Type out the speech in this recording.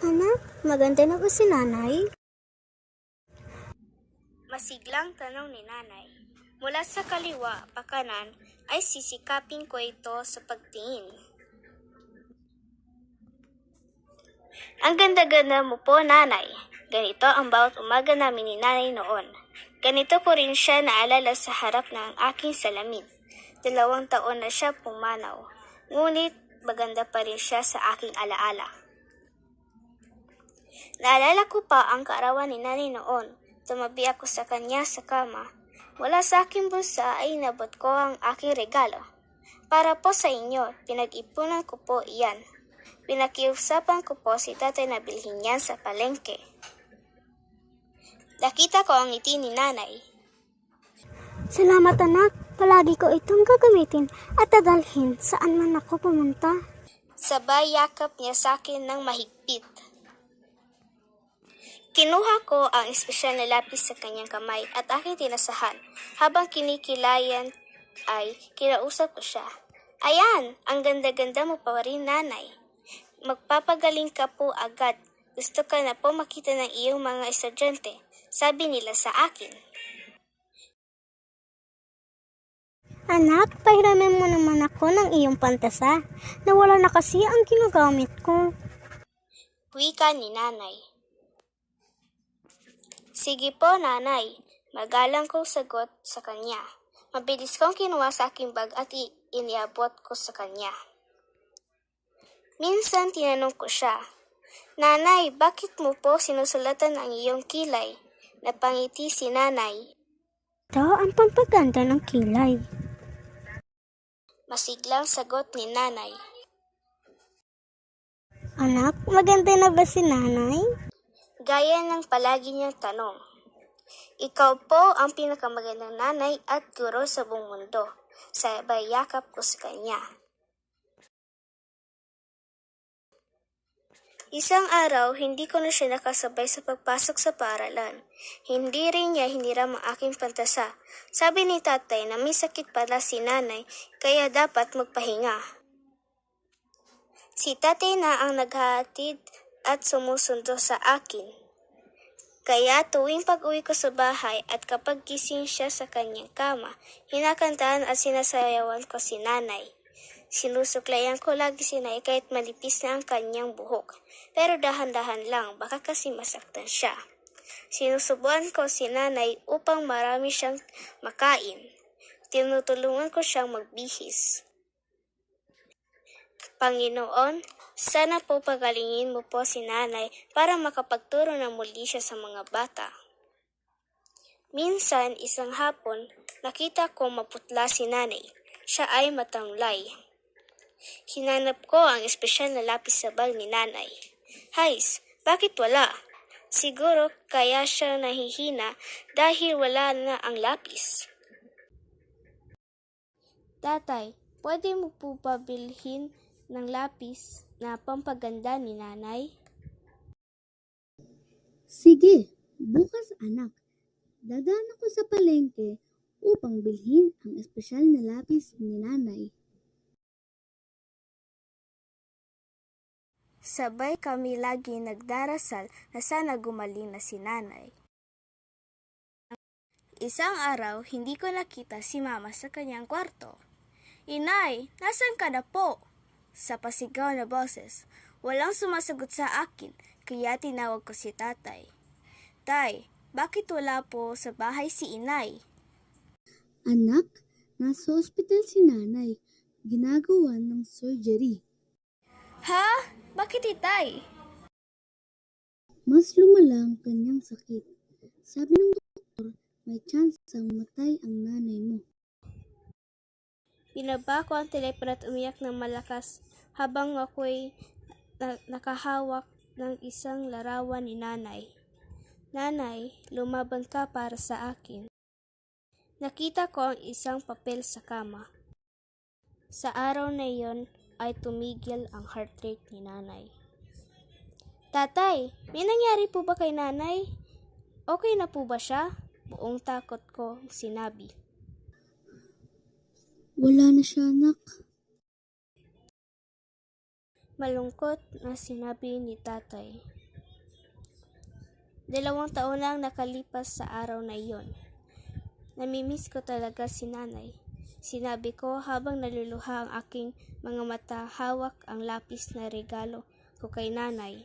Anak, maganda na ba si nanay? Masiglang tanong ni nanay. Mula sa kaliwa pa kanan ay sisikapin ko ito sa pagtingin. Ang ganda-ganda mo po, nanay. Ganito ang bawat umaga namin ni nanay noon. Ganito ko rin siya naalala sa harap ng aking salamin. 2 taon na siya pumanaw. Ngunit maganda pa rin siya sa aking alaala. Naalala ko pa ang kaarawan ni nanay noon. Tumabi ako sa kanya sa kama. Mula sa aking bulsa ay inabot ko ang aking regalo. Para po sa inyo, pinag-ipunan ko po iyan. Pinakiusapan ko po si tatay na bilhin niyan sa palengke. Nakita ko ang ngiti ni nanay. Salamat anak, palagi ko itong gagamitin at dadalhin saan man ako pumunta. Sabay yakap niya sa akin ng mahigpit. Kinuha ko ang espesyal na lapis sa kanyang kamay at aking tinasahan. Habang kinikilayan ay kinausap ko siya. Ayan, ang ganda-ganda mo pa rin, nanay. Magpapagaling ka po agad. Gusto ka na po makita ng iyong mga estudyante, sabi nila sa akin. Anak, pahiramin mo naman ako ng iyong pantasa. Nawala na kasi ang ginagamit ko. Wika ni nanay. Sige po, nanay. Magalang kong sagot sa kanya. Mabilis kong kinuha sa aking bag at iniabot ko sa kanya. Minsan tinanong ko siya, Nanay, bakit mo po sinusulatan ang iyong kilay? Napangiti si nanay. Ito ang pampaganda ng kilay. Masiglang sagot ni nanay. Anak, maganda na ba si nanay? Gaya ng palagi niyang tanong. Ikaw po ang pinakamagandang nanay at guro sa buong mundo. Sabay yakap ko sa kanya. Isang araw, hindi ko na siya nakasabay sa pagpasok sa paaralan. Hindi rin niya hiniram ang aking pantasa. Sabi ni tatay na may sakit pala si nanay, kaya dapat magpahinga. Si tatay na ang naghahatid at sumusundo sa akin. Kaya tuwing pag-uwi ko sa bahay at kapag gising siya sa kanyang kama, hinakantahan at sinasayawan ko si nanay. Sinusuklayan ko lagi si nanay kahit manipis na ang kanyang buhok. Pero dahan-dahan lang, baka kasi masaktan siya. Sinusubuan ko si nanay upang marami siyang makain. Tinutulungan ko siyang magbihis. Panginoon, sana po pagalingin mo po si nanay para makapagturo ng muli siya sa mga bata. Minsan, isang hapon, nakita ko maputla si nanay. Siya ay matamlay. Hinanap ko ang espesyal na lapis sa bag ni nanay. Hays, bakit wala? Siguro kaya siya nahihina dahil wala na ang lapis. Tatay, pwede mo po ba bilhin ng lapis na pampaganda ni nanay? Sige, bukas anak. Dadaan ako sa palengke upang bilhin ang espesyal na lapis ni nanay. Sabay kami lagi nagdarasal na sana gumaling na si nanay. Isang araw, hindi ko nakita si mama sa kanyang kwarto. Inay, nasan ka na po? Sa pasigaw na boses. Walang sumasagot sa akin, kaya tinawag ko si tatay. Tay, bakit wala po sa bahay si inay? Anak, nasa ospital si nanay. Ginagawa ng surgery. Ha? Bakit itay? Mas lumala ang kanyang sakit. Sabi ng doktor, may chance ang matay ang nanay mo. Binaba ko ang telepono at umiyak ng malakas habang ako'y nakahawak ng isang larawan ni nanay. Nanay, lumaban ka para sa akin. Nakita ko ang isang papel sa kama. Sa araw na iyon ay tumigil ang heart rate ni nanay. Tatay, may nangyari po ba kay nanay? Okay na po ba siya? Buong takot ko sinabi. Wala na siya anak. Malungkot na sinabi ni tatay. 2 taon lang nakalipas sa araw na iyon. Namimiss ko talaga si nanay. Sinabi ko habang naluluha ang aking mga mata, hawak ang lapis na regalo ko kay nanay.